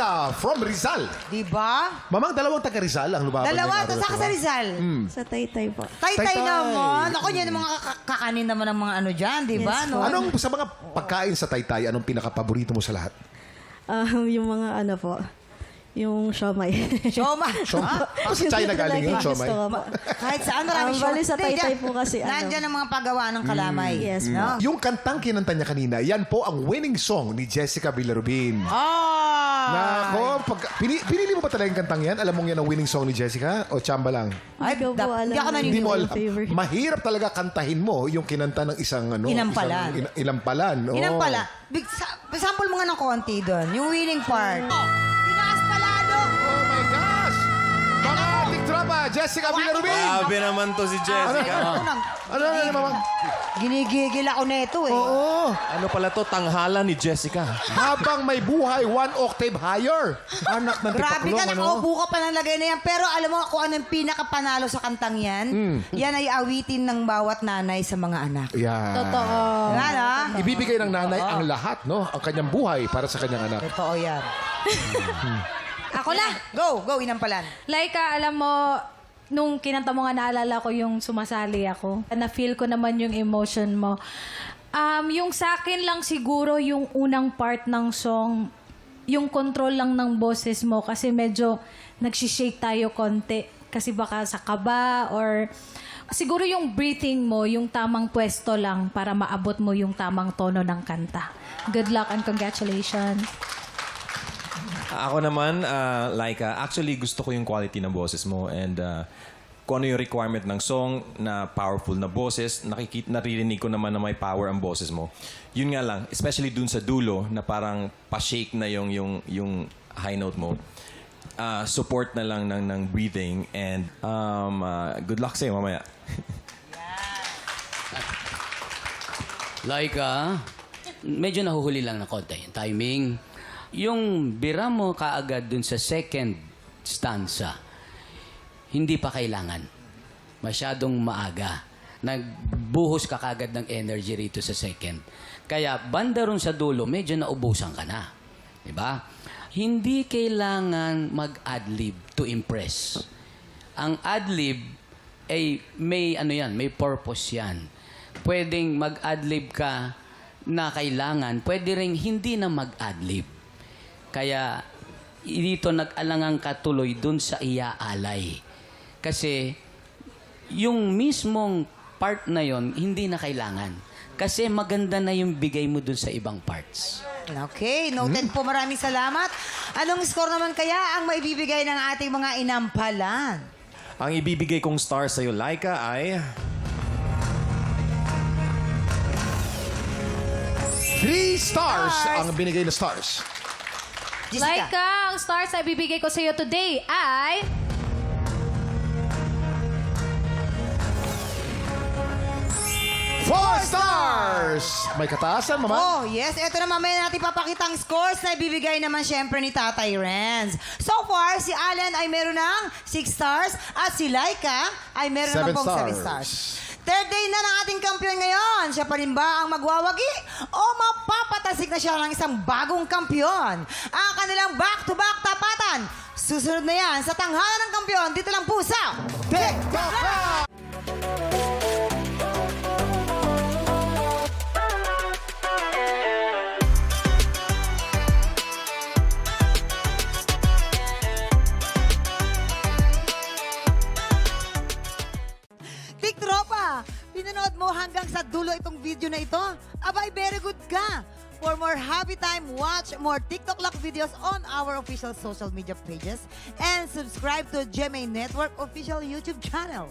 Jessica from Rizal. Diba? Mamang, dalawang taga Rizal ang lumaban. Dalawa, ngayong araw tapos na saka to, sa ha? Rizal. Sa Taytay po. Tay-tay Tay-tay. naman. Ako yan, mga kakanin naman ng mga ano dyan, di ba? Yes, no? Anong sa mga pagkain sa Taytay, anong pinaka-paborito mo sa lahat? Yung mga ano po, yung siomay. Shoma. Kasi China galing yun, Gusto siomay. ko po. Kahit saan marami Bali sa Hindi, Taytay dyan- po kasi, ano. Nandyan ang mga paggawa ng kalamay. Yes po. No? Yung kantang kinanta niya kanina, yan po ang winning song ni Jessica Villarubin. Oh! Nako, pinili mo ba talaga yung kantang yan? Alam mo yan ang winning song ni Jessica? O tsamba lang? Ay, Hindi ko po alam. hindi ako Hindi naniniwala. mo alam. favorite. Mahirap talaga kantahin mo yung kinanta ng isang ano. Inampalan. Isang, inampalan. Oo. Ilan pala? Sample mo nga ng konti doon. Yung winning part. Tinaas palalo. Oh my gosh! Mga ating tropa, Jessica Villarubin! Grabe naman to si Jessica. Ano na naman? Ginigigil ako neto eh. Oo. Ano pala to? Tanghala ni Jessica. Habang may buhay, 1 octave higher. Anak ng Grabe tipaklong, ka, ano? nakaupo ka pa ng lagay na yan. Pero alam mo kung ano yung pinakapanalo sa kantang yan? Yan ay awitin ng bawat nanay sa mga anak. Yeah. Totoo. Yan ah. Ibibigay ng nanay ang lahat, no? Ang kanyang buhay para sa kanyang anak. Totoo yan. Ako na. Go, inampalan. Laika, alam mo, nung kinanta mo nga naalala ko yung sumasali ako. Na-feel ko naman yung emotion mo. Yung sa akin lang siguro yung unang part ng song, yung control lang ng boses mo kasi medyo nagsishake tayo konti. Kasi baka sa kaba or siguro yung breathing mo, yung tamang pwesto lang para maabot mo yung tamang tono ng kanta. Good luck and congratulations. Ako naman, Laika, actually gusto ko yung quality ng boses mo and kung ano yung requirement ng song na powerful na boses, naririnig ko naman na may power ang boses mo. Yun nga lang, especially dun sa dulo na parang pa-shake na yung high note mo. Support na lang ng breathing and good luck sa'yo mamaya. Laika, medyo nahuhuli lang na konti yung timing. Yung bira mo kaagad dun sa second stanza, hindi pa kailangan. Masyadong maaga. Nagbuhos ka kaagad ng energy rito sa second. Kaya banda ron sa dulo, medyo naubusan ka na. Diba? Hindi kailangan mag-adlib to impress. Ang adlib ay may ano yan, may purpose yan. Pwedeng mag-adlib ka na kailangan, pwede rin hindi na mag-adlib. Kaya dito nag-alangang katuloy dun sa iaalay. Kasi yung mismong part na yon hindi na kailangan. Kasi maganda na yung bigay mo dun sa ibang parts. Okay, noted po. Maraming salamat. Anong score naman kaya ang maibibigay ng ating mga inampalan? Ang ibibigay kong star sa'yo, Laika, ay 3 stars ang binigay na stars. Jessica. Laika, ang stars na ibibigay ko sa iyo today ay... Four stars! May kataasan, mama. Oh, yes. Ito na mamaya natin papakita ang scores na ibibigay naman syempre ni Tatay Renz. So far, si Allen ay meron ng 6 stars at si Laika ay meron Seven ng pong 7 stars. stars. Third day na ng ating kampiyon ngayon. Siya pa rin ba ang magwawagi o mapapatasik na siya ng isang bagong kampiyon? Ang kanilang back-to-back tapatan. Susunod na yan sa tanghalan ng kampiyon. Dito lang po sa TikTok Live! Tiktropa, pinanood mo hanggang sa dulo itong video na ito? Abay, very good ka! For more happy time, watch more TikTok Lock videos on our official social media pages and subscribe to GMA Network official YouTube channel.